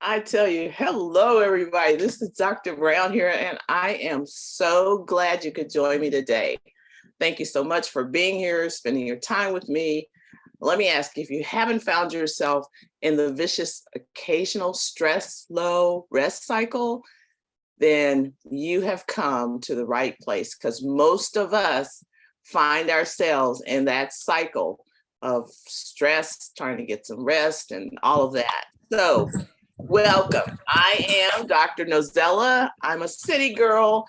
I tell you, hello, everybody. This is Dr. Brown here, and I am so glad you could join me today. Thank you so much for being here, spending your time with me. Let me ask you, if you haven't found yourself in the vicious occasional stress, low rest cycle, then you have come to the right place because most of us find ourselves in that cycle of stress, trying to get some rest, and all of that. So, welcome. I am Dr. Nozella. I'm a city girl.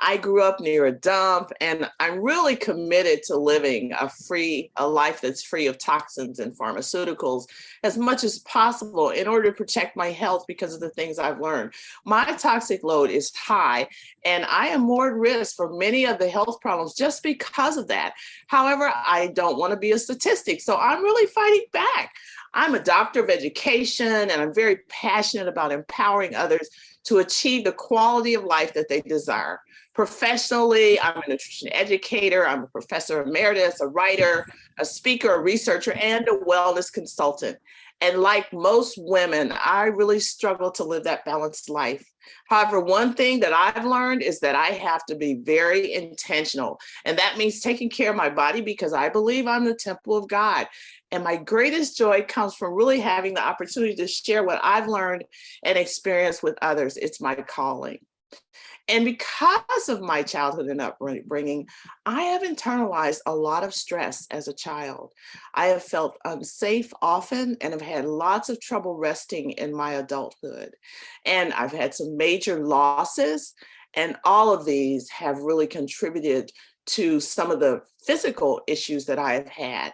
I grew up near a dump, and I'm really committed to living a life that's free of toxins and pharmaceuticals as much as possible in order to protect my health because of the things I've learned. My toxic load is high, and I am more at risk for many of the health problems just because of that. However, I don't want to be a statistic, so I'm really fighting back. I'm a doctor of education, and I'm very passionate about empowering others to achieve the quality of life that they desire. Professionally, I'm a nutrition educator, I'm a professor emeritus, a writer, a speaker, a researcher, and a wellness consultant. And like most women, I really struggle to live that balanced life. However, one thing that I've learned is that I have to be very intentional. And that means taking care of my body because I believe I'm the temple of God. And my greatest joy comes from really having the opportunity to share what I've learned and experienced with others. It's my calling. And because of my childhood and upbringing, I have internalized a lot of stress as a child. I have felt unsafe often and have had lots of trouble resting in my adulthood. And I've had some major losses, and all of these have really contributed to some of the physical issues that I have had.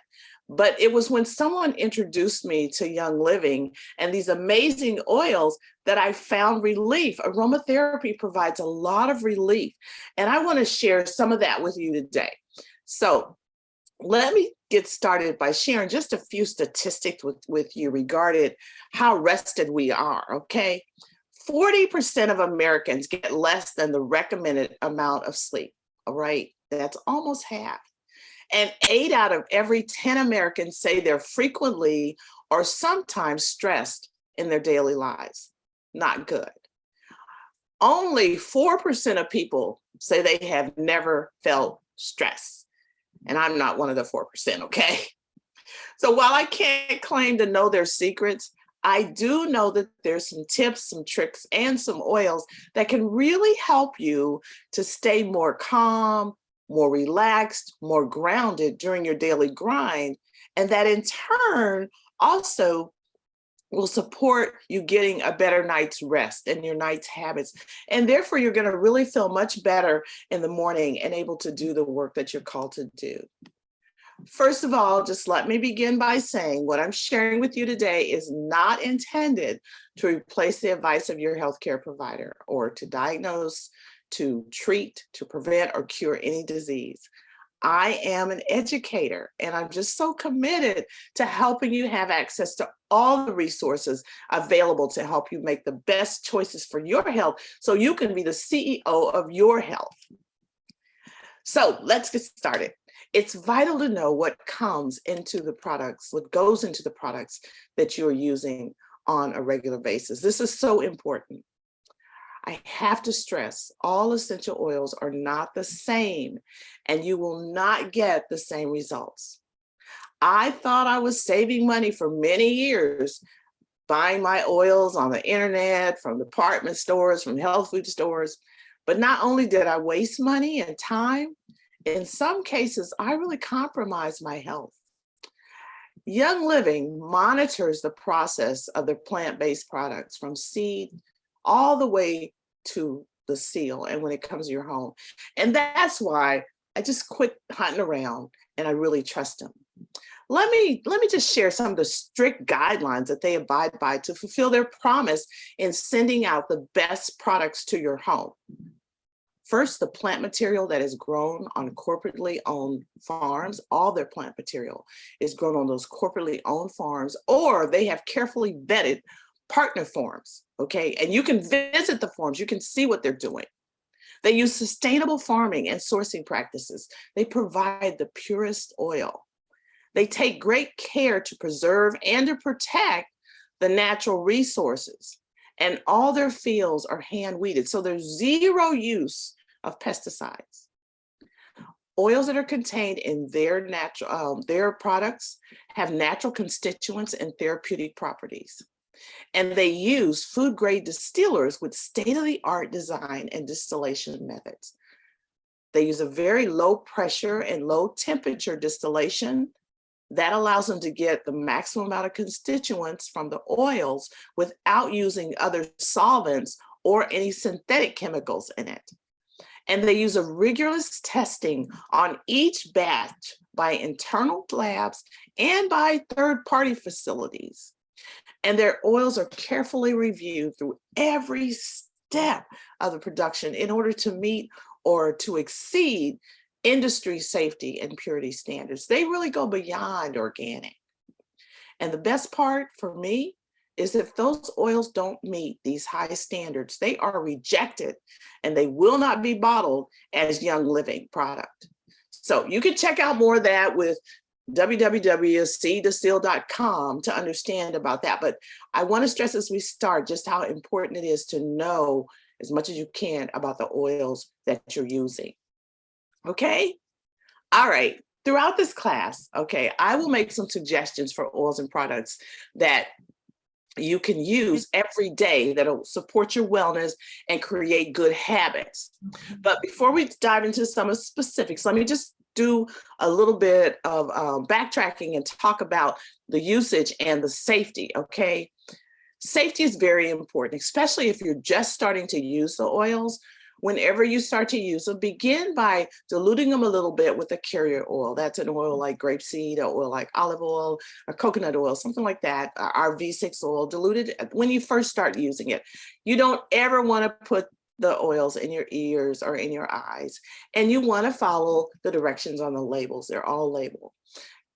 But it was when someone introduced me to Young Living and these amazing oils that I found relief. Aromatherapy provides a lot of relief. And I want to share some of that with you today. So let me get started by sharing just a few statistics with you regarding how rested we are, okay? 40% of Americans get less than the recommended amount of sleep, all right? That's almost half. And 8 out of every 10 Americans say they're frequently or sometimes stressed in their daily lives. Not good. Only 4% of people say they have never felt stress. And I'm not one of the 4%, okay? So while I can't claim to know their secrets, I do know that there's some tips, some tricks, and some oils that can really help you to stay more calm, more relaxed, more grounded during your daily grind. And that in turn also will support you getting a better night's rest and your night's habits. And therefore, you're going to really feel much better in the morning and able to do the work that you're called to do. First of all, just let me begin by saying what I'm sharing with you today is not intended to replace the advice of your healthcare provider or to diagnose, to treat, to prevent, or cure any disease. I am an educator, and I'm just so committed to helping you have access to all the resources available to help you make the best choices for your health so you can be the CEO of your health. So let's get started. It's vital to know what comes into the products, what goes into the products that you're using on a regular basis. This is so important. I have to stress all essential oils are not the same, and you will not get the same results. I thought I was saving money for many years buying my oils on the internet, from department stores, from health food stores. But not only did I waste money and time, in some cases, I really compromised my health. Young Living monitors the process of their plant-based products from seed all the way to the seal and when it comes to your home. And that's why I just quit hunting around and I really trust them. Let me just share some of the strict guidelines that they abide by to fulfill their promise in sending out the best products to your home. First, the plant material that is grown on corporately owned farms, all their plant material is grown on those corporately owned farms, or they have carefully vetted partner farms, okay? And you can visit the farms, you can see what they're doing. They use sustainable farming and sourcing practices. They provide the purest oil. They take great care to preserve and to protect the natural resources. and all their fields are hand weeded. So there's zero use of pesticides. Oils that are contained in their products have natural constituents and therapeutic properties. And they use food grade distillers with state-of-the-art design and distillation methods. They use a very low pressure and low temperature distillation that allows them to get the maximum amount of constituents from the oils without using other solvents or any synthetic chemicals in it. And they use a rigorous testing on each batch by internal labs and by third-party facilities. And their oils are carefully reviewed through every step of the production in order to meet or to exceed industry safety and purity standards. They really go beyond organic. And the best part for me is if those oils don't meet these high standards, they are rejected and they will not be bottled as Young Living product. So you can check out more of that with www.cdistill.com to understand about that. But I want to stress as we start just how important it is to know as much as you can about the oils that you're using. Okay? All right. Throughout this class, okay, I will make some suggestions for oils and products that you can use every day that'll support your wellness and create good habits. But before we dive into some of the specifics, let me just do a little bit of backtracking and talk about the usage and the safety, okay? Safety is very important, especially if you're just starting to use the oils. Whenever you start to use them, begin by diluting them a little bit with a carrier oil. That's an oil like grapeseed, or oil like olive oil, or coconut oil, something like that. Our V6 oil, diluted when you first start using it. You don't ever want to put the oils in your ears or in your eyes, and you want to follow the directions on the labels. They're all labeled.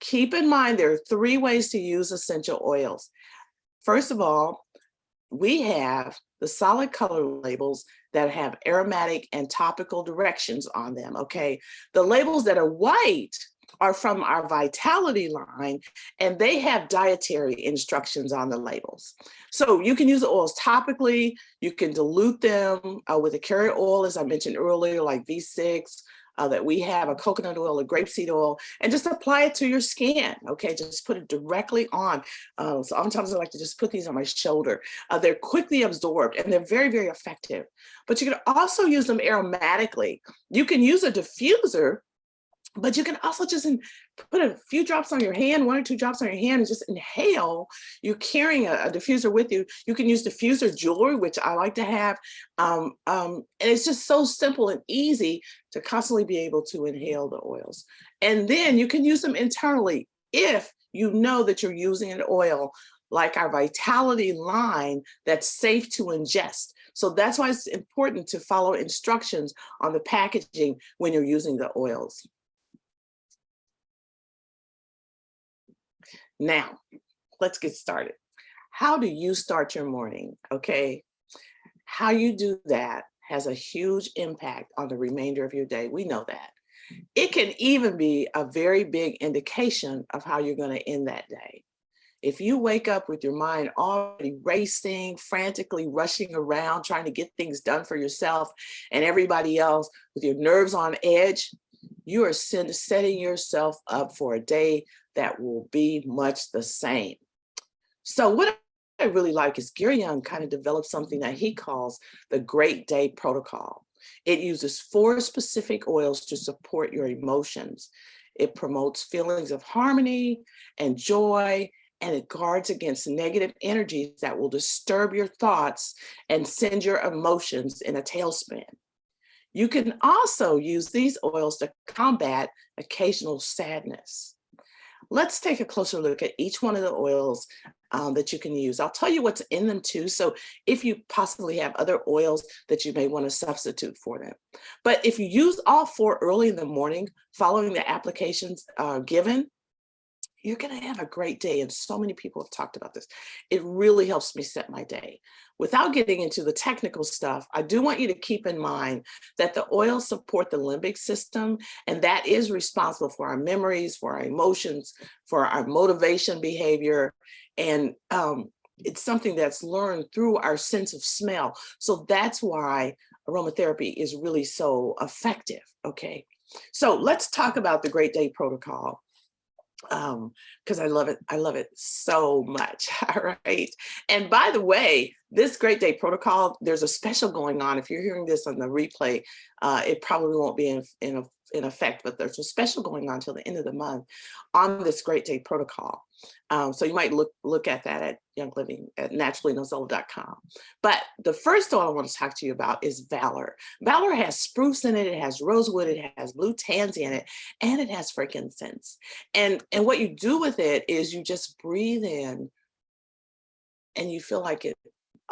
Keep in mind there are 3 ways to use essential oils. First of all, we have the solid color labels that have aromatic and topical directions on them, okay? The labels that are white are from our Vitality line, and they have dietary instructions on the labels. So you can use the oils topically, you can dilute them with a carrier oil, as I mentioned earlier, like V6, that we have, a coconut oil, a grapeseed oil, and just apply it to your skin, okay? Just put it directly on. So sometimes I like to just put these on my shoulder. They're quickly absorbed and they're very, very effective. But you can also use them aromatically. You can use a diffuser, but you can also just put a few drops on your hand, 1 or 2 drops on your hand, and just inhale. You're carrying a diffuser with you. You can use diffuser jewelry, which I like to have. And it's just so simple and easy to constantly be able to inhale the oils. And then you can use them internally if you know that you're using an oil like our Vitality line that's safe to ingest. So that's why it's important to follow instructions on the packaging when you're using the oils. Now, let's get started. How do you start your morning? Okay, how you do that has a huge impact on the remainder of your day. We know that. It can even be a very big indication of how you're going to end that day. If you wake up with your mind already racing, frantically rushing around, trying to get things done for yourself and everybody else, with your nerves on edge, you are setting yourself up for a day that will be much the same. So what I really like is Gary Young kind of developed something that he calls the Great Day Protocol. It uses 4 specific oils to support your emotions. It promotes feelings of harmony and joy, and it guards against negative energies that will disturb your thoughts and send your emotions in a tailspin. You can also use these oils to combat occasional sadness. Let's take a closer look at each one of the oils that you can use. I'll tell you what's in them too, so if you possibly have other oils that you may want to substitute for them. But if you use all 4 early in the morning, following the applications given, you're going to have a great day. And so many people have talked about this. It really helps me set my day. Without getting into the technical stuff, I do want you to keep in mind that the oils support the limbic system, and that is responsible for our memories, for our emotions, for our motivation behavior. And it's something that's learned through our sense of smell. So that's why aromatherapy is really so effective. Okay. So let's talk about the Great Day Protocol, because I love it. I love it so much. All right. And by the way, this Great Day Protocol, there's a special going on. If you're hearing this on the replay, it probably won't be in effect, but there's a special going on till the end of the month on this Great Day Protocol. So you might look at that at Young Living at naturallynozola.com. But the first oil I want to talk to you about is Valor. Valor has spruce in it, it has rosewood, it has blue tansy in it, and it has frankincense. And what you do with it is you just breathe in and you feel like it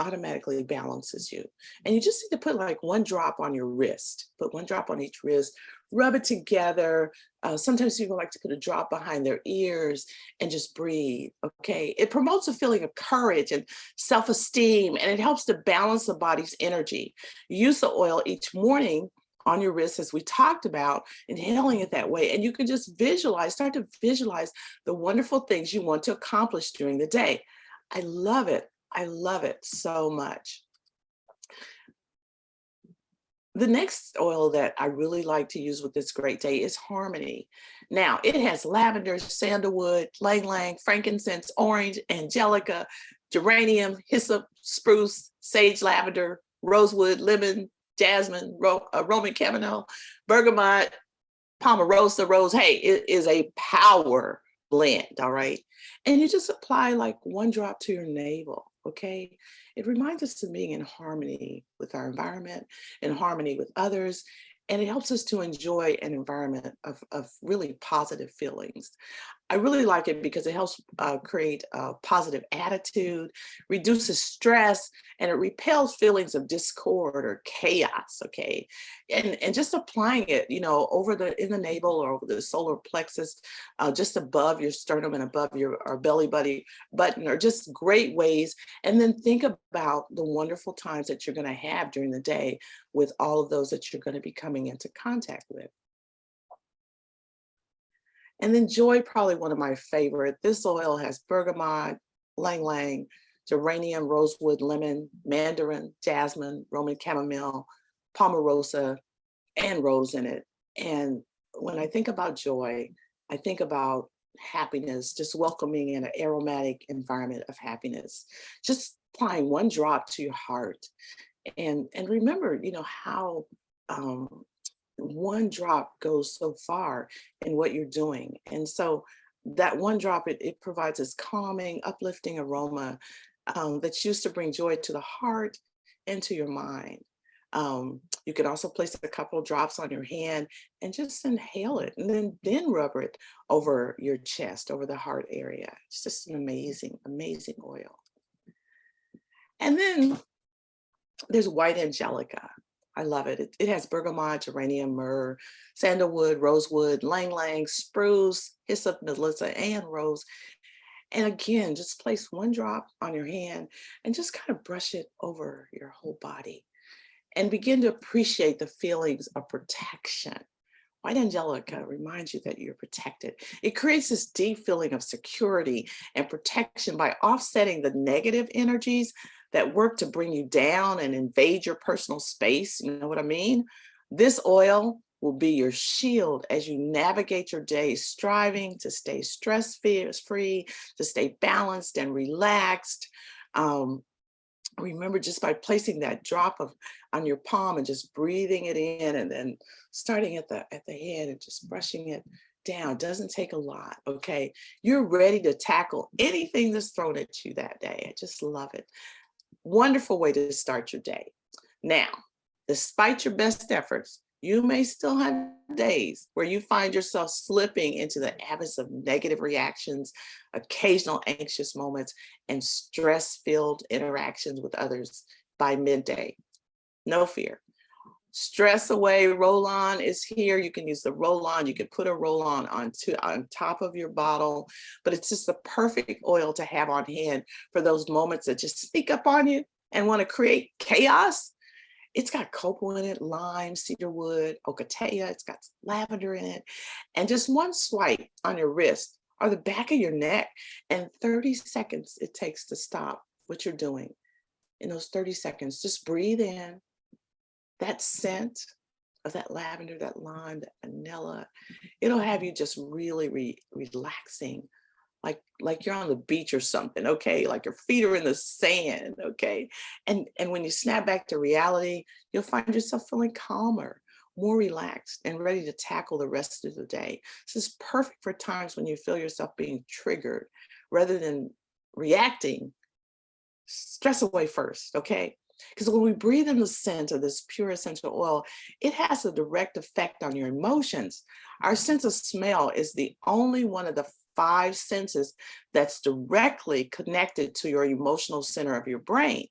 automatically balances you. And you just need to put like one drop on your wrist, put one drop on each wrist, rub it together. Sometimes people like to put a drop behind their ears and just breathe, okay? It promotes a feeling of courage and self-esteem, and it helps to balance the body's energy. Use the oil each morning on your wrist, as we talked about, inhaling it that way. And you can just start to visualize the wonderful things you want to accomplish during the day. I love it. I love it so much. The next oil that I really like to use with this Great Day is Harmony. Now, it has lavender, sandalwood, ylang ylang, frankincense, orange, angelica, geranium, hyssop, spruce, sage lavender, rosewood, lemon, jasmine, Roman chamomile, bergamot, Pomarosa rose. Hey, it is a power blend, all right? And you just apply like one drop to your navel, okay? It reminds us of being in harmony with our environment, in harmony with others, and it helps us to enjoy an environment of really positive feelings. I really like it because it helps create a positive attitude, reduces stress, and it repels feelings of discord or chaos, okay? And just applying it, you know, in the navel or over the solar plexus, just above your sternum and above your belly button are just great ways. And then think about the wonderful times that you're gonna have during the day with all of those that you're gonna be coming into contact with. And then Joy, probably one of my favorite. This oil has bergamot, ylang ylang, geranium, rosewood, lemon, mandarin, jasmine, Roman chamomile, pomarosa, and rose in it. And when I think about joy, I think about happiness, just welcoming in an aromatic environment of happiness. Just applying one drop to your heart. And remember, you know, how one drop goes so far in what you're doing. And so that one drop, it provides this calming, uplifting aroma that's used to bring joy to the heart and to your mind. You can also place a couple of drops on your hand and just inhale it, and then rub it over your chest, over the heart area. It's just an amazing, amazing oil. And then there's white angelica. I love it. It has bergamot, geranium, myrrh, sandalwood, rosewood, ylang ylang, spruce, hyssop, melissa, and rose. And again, just place one drop on your hand and just kind of brush it over your whole body and begin to appreciate the feelings of protection. White angelica reminds you that you're protected. It creates this deep feeling of security and protection by offsetting the negative energies that work to bring you down and invade your personal space. You know what I mean? This oil will be your shield as you navigate your day, striving to stay stress-free, to stay balanced and relaxed. Remember, just by placing that drop on your palm and just breathing it in, and then starting at the head and just brushing it down. Doesn't take a lot, okay? You're ready to tackle anything that's thrown at you that day. I just love it. Wonderful way to start your day. Now, despite your best efforts, you may still have days where you find yourself slipping into the abyss of negative reactions, occasional anxious moments, and stress-filled interactions with others by midday. No fear. Stress Away Roll-On is here. You can use the roll-on. You can put a roll-on on top of your bottle, but it's just the perfect oil to have on hand for those moments that just sneak up on you and want to create chaos. It's got copal in it, lime, cedarwood, ocotea. It's got lavender in it. And just one swipe on your wrist or the back of your neck, and 30 seconds it takes to stop what you're doing in those 30 seconds. Just breathe in that scent of that lavender, that lime, that vanilla. It'll have you just really relaxing, like you're on the beach or something, okay? Like your feet are in the sand, okay? And when you snap back to reality, you'll find yourself feeling calmer, more relaxed, and ready to tackle the rest of the day. This is perfect for times when you feel yourself being triggered rather than reacting. Stress away first, okay? Because when we breathe in the scent of this pure essential oil, it has a direct effect on your emotions. Our sense of smell is the only one of the five senses that's directly connected to your emotional center of your brain.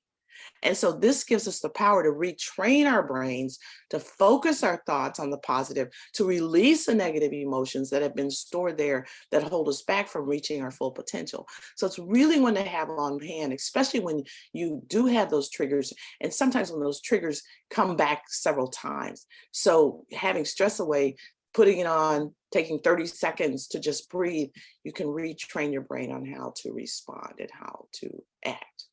And so this gives us the power to retrain our brains, to focus our thoughts on the positive, to release the negative emotions that have been stored there that hold us back from reaching our full potential. So it's really one to have on hand, especially when you do have those triggers, and sometimes when those triggers come back several times. So having stress away, putting it on, taking 30 seconds to just breathe, you can retrain your brain on how to respond and how to act.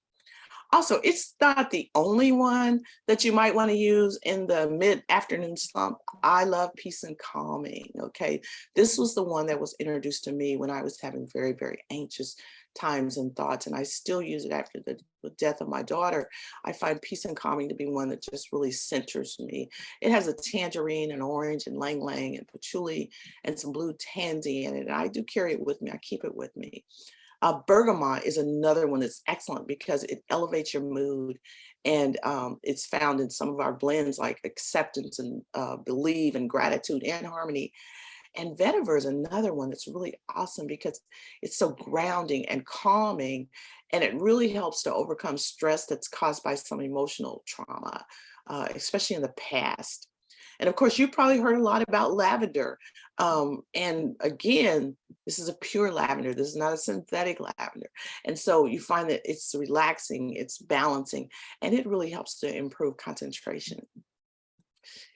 Also, it's not the only one that you might want to use in the mid-afternoon slump. I love peace and calming, okay? This was the one that was introduced to me when I was having very, very anxious times and thoughts, and I still use it after the death of my daughter. I find peace and calming to be one that just really centers me. It has a tangerine and orange and lang lang and patchouli and some blue tansy in it, and I do carry it with me. I keep it with me. Bergamot is another one that's excellent because it elevates your mood, and it's found in some of our blends like acceptance and believe and gratitude and harmony. And vetiver is another one that's really awesome because it's so grounding and calming, and it really helps to overcome stress that's caused by some emotional trauma, especially in the past. And of course, you've probably heard a lot about lavender. And again, this is a pure lavender. This is not a synthetic lavender. And so you find that it's relaxing, it's balancing, and it really helps to improve concentration.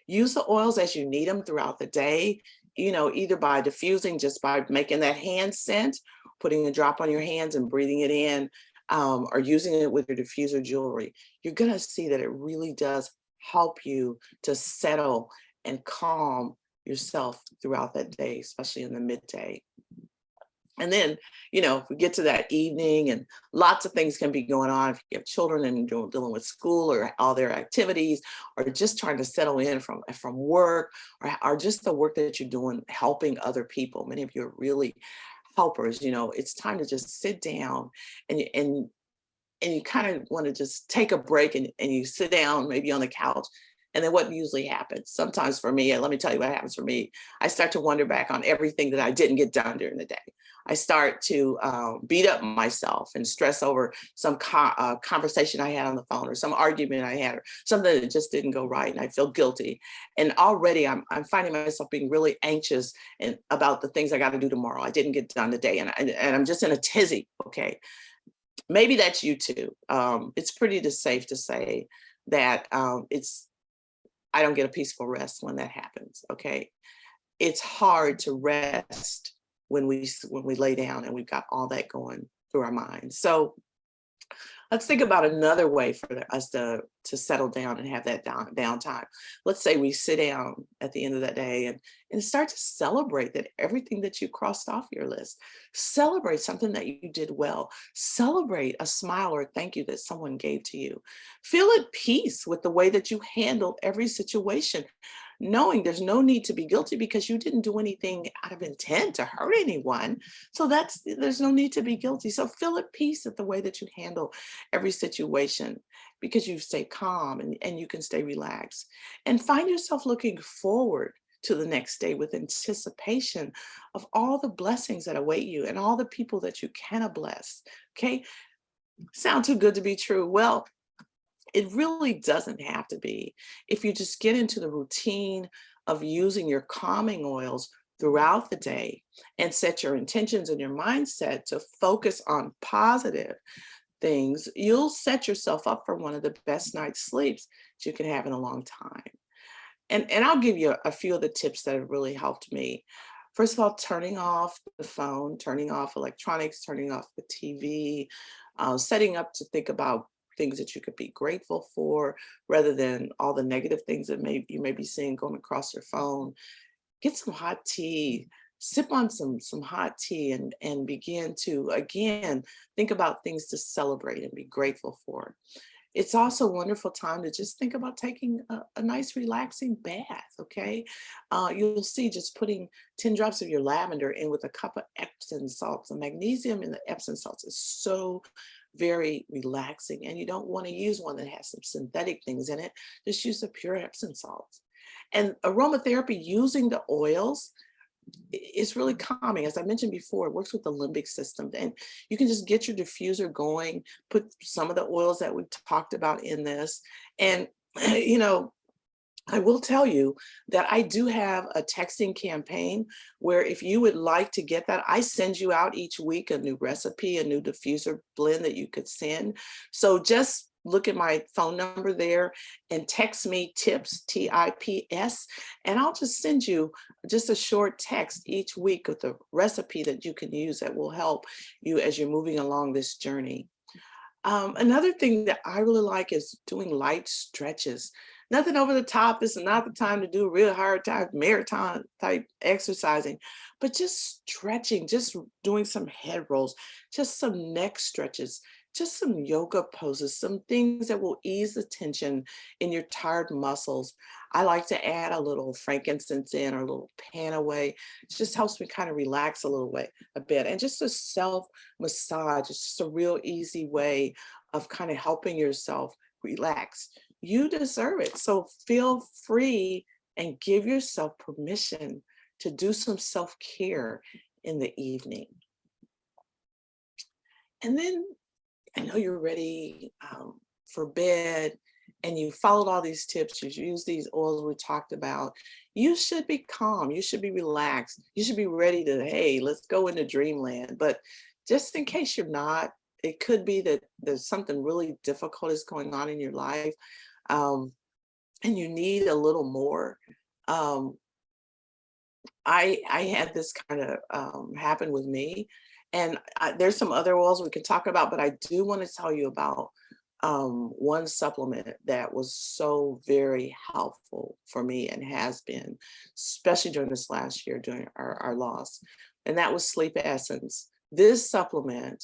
Use the oils as you need them throughout the day, either by diffusing, just by making that hand scent, putting a drop on your hands and breathing it in, or using it with your diffuser jewelry. You're going to see that it really does help you to settle and calm yourself throughout that day, especially in the midday. And then, if we get to that evening, and lots of things can be going on if you have children and dealing with school or all their activities, or just trying to settle in from work, or just the work that you're doing, helping other people. Many of you are really helpers. It's time to just sit down and you kind of want to just take a break, and you sit down maybe on the couch. And then what usually happens? Sometimes for me, and let me tell you what happens for me, I start to wonder back on everything that I didn't get done during the day. I start to beat up myself and stress over some conversation I had on the phone, or some argument I had, or something that just didn't go right, and I feel guilty. And already I'm finding myself being really anxious and about the things I got to do tomorrow. I didn't get done today, and I'm just in a tizzy. Okay, maybe that's you too. It's pretty safe to say that I don't get a peaceful rest when that happens. Okay, it's hard to rest when we lay down and we've got all that going through our minds. So let's think about another way for us to settle down and have that downtime. Let's say we sit down at the end of that day and start to celebrate that everything that you crossed off your list. Celebrate something that you did well. Celebrate a smile or a thank you that someone gave to you. Feel at peace with the way that you handled every situation, knowing there's no need to be guilty because you didn't do anything out of intent to hurt anyone. So there's no need to be guilty. So feel at peace at the way that you handle every situation, because you stay calm and you can stay relaxed, and find yourself looking forward to the next day with anticipation of all the blessings that await you and all the people that you can bless. Okay, sound too good to be true? Well, it really doesn't have to be. If you just get into the routine of using your calming oils throughout the day and set your intentions and your mindset to focus on positive things, you'll set yourself up for one of the best night's sleeps that you can have in a long time. And I'll give you a few of the tips that have really helped me. First of all, turning off the phone, turning off electronics, turning off the TV, setting up to think about things that you could be grateful for rather than all the negative things that you may be seeing going across your phone. Get some hot tea, sip on some hot tea, and begin to again think about things to celebrate and be grateful for. It's also a wonderful time to just think about taking a nice relaxing bath, okay? You'll see just putting 10 drops of your lavender in with a cup of Epsom salts. The magnesium in the Epsom salts is so very relaxing, and you don't want to use one that has some synthetic things in it. Just use the pure Epsom salts. And aromatherapy using the oils is really calming. As I mentioned before, it works with the limbic system. And you can just get your diffuser going, put some of the oils that we've talked about in this. And, you know, I will tell you that I do have a texting campaign where if you would like to get that, I send you out each week a new recipe, a new diffuser blend that you could send. So just look at my phone number there and text me tips, TIPS, and I'll just send you just a short text each week with a recipe that you can use that will help you as you're moving along this journey. Another thing that I really like is doing light stretches. Nothing over the top. This is not the time to do real hard type marathon type exercising, but just stretching, just doing some head rolls, just some neck stretches, just some yoga poses, some things that will ease the tension in your tired muscles. I like to add a little frankincense in or a little pan away. It just helps me kind of relax a bit. And just a self massage, it's just a real easy way of kind of helping yourself relax. You deserve it. So feel free and give yourself permission to do some self-care in the evening. And then I know you're ready for bed and you followed all these tips, you used these oils we talked about. You should be calm, you should be relaxed, you should be ready to, hey, let's go into dreamland. But just in case you're not, it could be that there's something really difficult is going on in your life, and you need a little more. Um, I had this kind of happen with me, and there's some other oils we can talk about, but I do want to tell you about one supplement that was so very helpful for me and has been, especially during this last year during our loss, and that was sleep essence. This supplement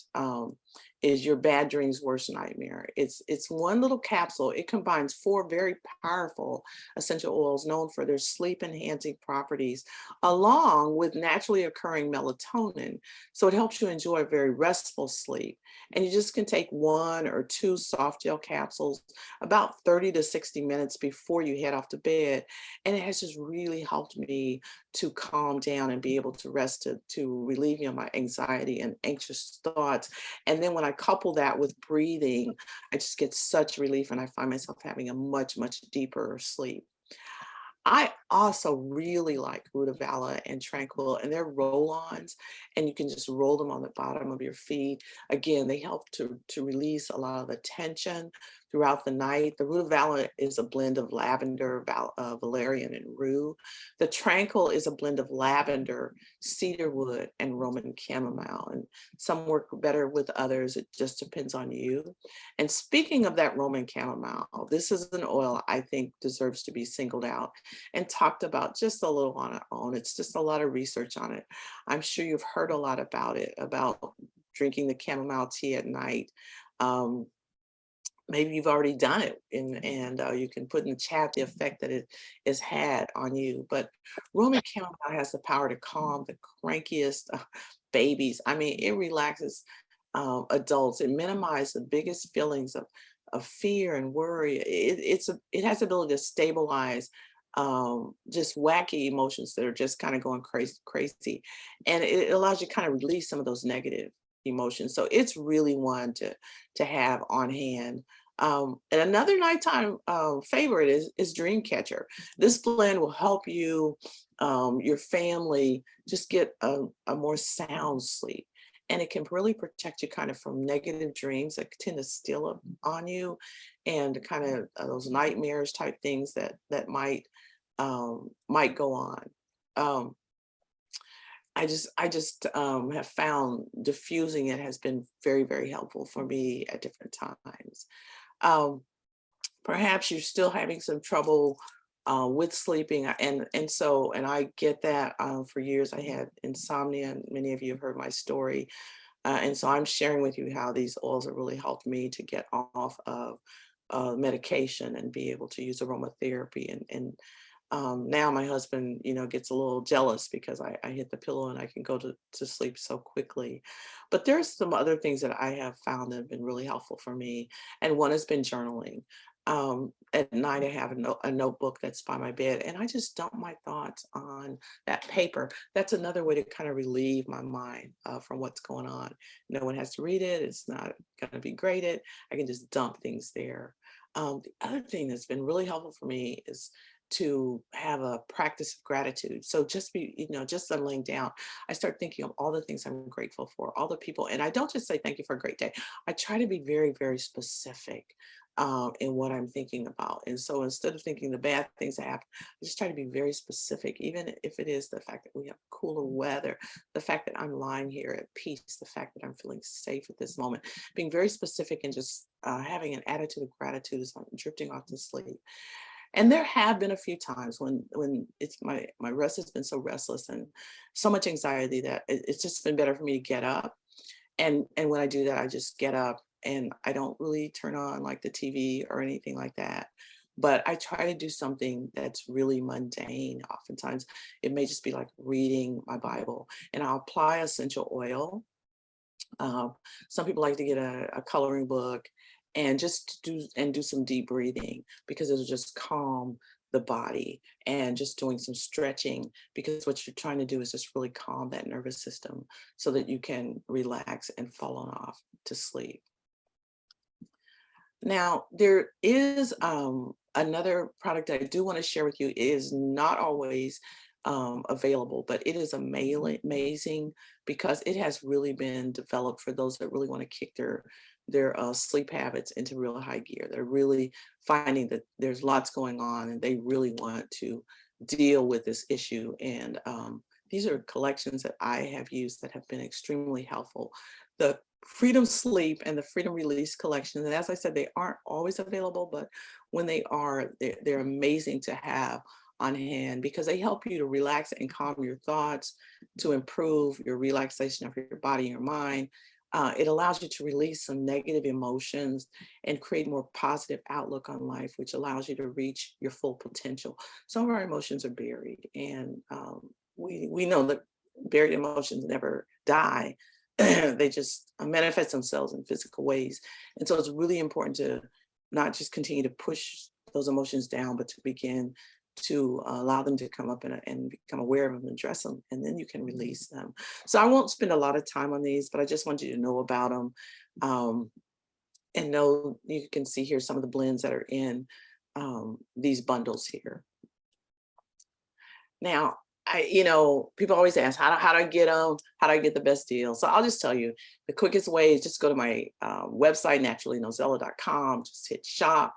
is your bad dreams worst nightmare. It's one little capsule. It combines 4 very powerful essential oils known for their sleep enhancing properties, along with naturally occurring melatonin. So it helps you enjoy a very restful sleep. And you just can take 1 or 2 soft gel capsules about 30 to 60 minutes before you head off to bed. And it has just really helped me to calm down and be able to rest, to relieve me of my anxiety and anxious thoughts. And then when I couple that with breathing, I just get such relief and I find myself having a much, much deeper sleep. I also really like Rutavala and Tranquil, and they're roll-ons, and you can just roll them on the bottom of your feet. Again, they help to release a lot of the tension throughout the night. The Rutavala is a blend of lavender, valerian, and rue. The Tranquil is a blend of lavender, cedarwood, and Roman chamomile. And some work better with others. It just depends on you. And speaking of that Roman chamomile, this is an oil I think deserves to be singled out and talked about just a little on its own. It's just a lot of research on it. I'm sure you've heard a lot about it, about drinking the chamomile tea at night. Maybe you've already done it, and you can put in the chat the effect that it has had on you. But Roman chamomile has the power to calm the crankiest babies. I mean, it relaxes adults. It minimizes the biggest feelings of fear and worry. It has the ability to stabilize just wacky emotions that are just kind of going crazy. And it allows you to kind of release some of those negative emotions. So it's really one to have on hand. And another nighttime favorite is Dreamcatcher. This blend will help you, your family, just get a more sound sleep. And it can really protect you kind of from negative dreams that tend to steal up on you, and kind of those nightmares type things that might go on. I just have found diffusing it has been very, very helpful for me at different times. Um, Perhaps you're still having some trouble with sleeping, and I get that. For years I had insomnia, and many of you have heard my story, and so I'm sharing with you how these oils have really helped me to get off of medication and be able to use aromatherapy. And now my husband, gets a little jealous because I hit the pillow and I can go to sleep so quickly. But there's some other things that I have found that have been really helpful for me. And one has been journaling. At night, I have a notebook that's by my bed, and I just dump my thoughts on that paper. That's another way to kind of relieve my mind from what's going on. No one has to read it. It's not going to be graded. I can just dump things there. The other thing that's been really helpful for me is to have a practice of gratitude. So just I'm laying down, I start thinking of all the things I'm grateful for, all the people. And I don't just say thank you for a great day. I try to be very, very specific in what I'm thinking about. And so instead of thinking the bad things that happen, I just try to be very specific, even if it is the fact that we have cooler weather, the fact that I'm lying here at peace, the fact that I'm feeling safe at this moment, being very specific and just having an attitude of gratitude as I'm drifting off to sleep. And there have been a few times when it's my rest has been so restless and so much anxiety that it's just been better for me to get up. And when I do that, I just get up and I don't really turn on like the TV or anything like that. But I try to do something that's really mundane. Oftentimes, it may just be like reading my Bible, and I'll apply essential oil. um, some people like to get a coloring book and just do some deep breathing because it'll just calm the body, and just doing some stretching because what you're trying to do is just really calm that nervous system so that you can relax and fall on off to sleep. Now, there is another product that I do want to share with you. It is not always available, but it is amazing because it has really been developed for those that really want to kick their sleep habits into real high gear. They're really finding that there's lots going on, and they really want to deal with this issue. And these are collections that I have used that have been extremely helpful. The Freedom Sleep and the Freedom Release collection. And as I said, they aren't always available, but when they are, they're amazing to have on hand because they help you to relax and calm your thoughts, to improve your relaxation of your body and your mind. It allows you to release some negative emotions and create more positive outlook on life, which allows you to reach your full potential. Some of our emotions are buried, and we know that buried emotions never die. They just manifest themselves in physical ways. And so it's really important to not just continue to push those emotions down, but to begin to allow them to come up and become aware of them and address them, and then you can release them. So I won't spend a lot of time on these, but I just want you to know about them, um, and know you can see here some of the blends that are in these bundles here. Now, people always ask, how do I get them? How do I get the best deal? So I'll just tell you, the quickest way is just go to my website, naturallynozella.com, just hit shop,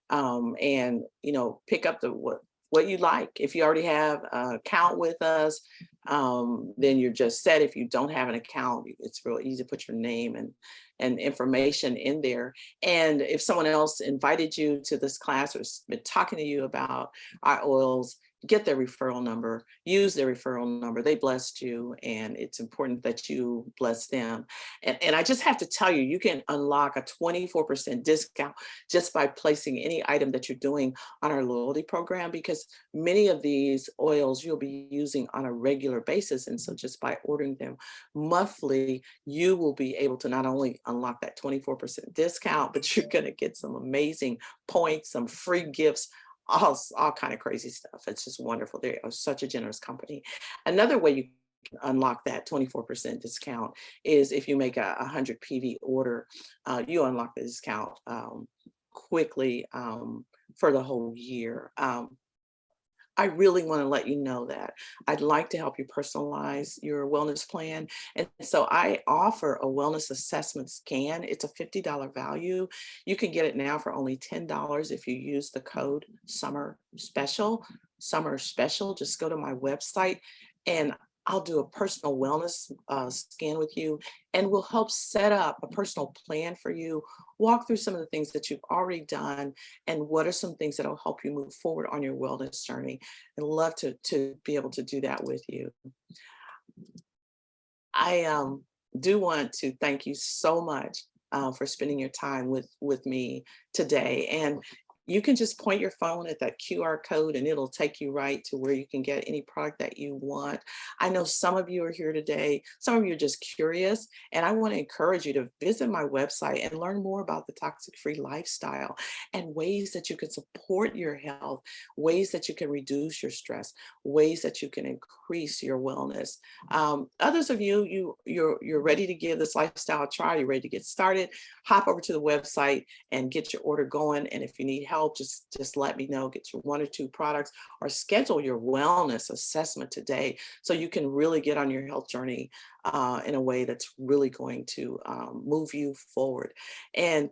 and pick up what you like. If you already have an account with us, then you're just set. If you don't have an account, it's real easy to put your name and information in there. And if someone else invited you to this class or has been talking to you about our oils, get their referral number, use their referral number. They blessed you, and it's important that you bless them. And I just have to tell you, you can unlock a 24% discount just by placing any item that you're doing on our loyalty program, because many of these oils you'll be using on a regular basis. And so just by ordering them monthly, you will be able to not only unlock that 24% discount, but you're going to get some amazing points, some free gifts, all kind of crazy stuff. It's just wonderful. They are such a generous company. Another way you can unlock that 24% discount is if you make a 100 PV order, you unlock the discount quickly for the whole year. I really want to let you know that I'd like to help you personalize your wellness plan. And so I offer a wellness assessment scan. It's a $50 value. You can get it now for only $10 if you use the code Summer Special. Summer Special. Just go to my website, and I'll do a personal wellness scan with you, and we'll help set up a personal plan for you, walk through some of the things that you've already done, and what are some things that will help you move forward on your wellness journey. And love to be able to do that with you. I do want to thank you so much for spending your time with me today. And you can just point your phone at that QR code and it'll take you right to where you can get any product that you want. I know some of you are here today, some of you are just curious, and I want to encourage you to visit my website and learn more about the toxic free lifestyle and ways that you can support your health, ways that you can reduce your stress, ways that you can increase your wellness. Others of you, you're ready to give this lifestyle a try. You're ready to get started. Hop over to the website and get your order going. And if you need help, just let me know. Get your 1 or 2 products, or schedule your wellness assessment today, so you can really get on your health journey in a way that's really going to move you forward. And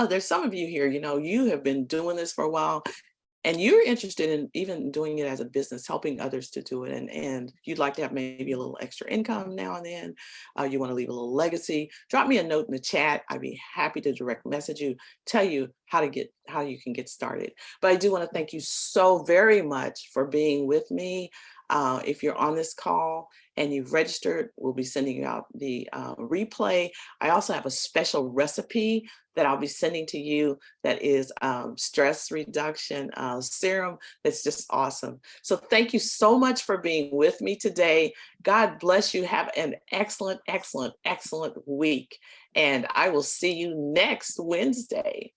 there's some of you here, you have been doing this for a while, and you're interested in even doing it as a business, helping others to do it, and you'd like to have maybe a little extra income now and then, you want to leave a little legacy, drop me a note in the chat. I'd be happy to direct message you, tell you how you can get started. But I do want to thank you so very much for being with me. If you're on this call and you've registered, we'll be sending you out the replay. I also have a special recipe that I'll be sending to you that is stress reduction serum. That's just awesome. So thank you so much for being with me today. God bless you. Have an excellent, excellent, excellent week. And I will see you next Wednesday.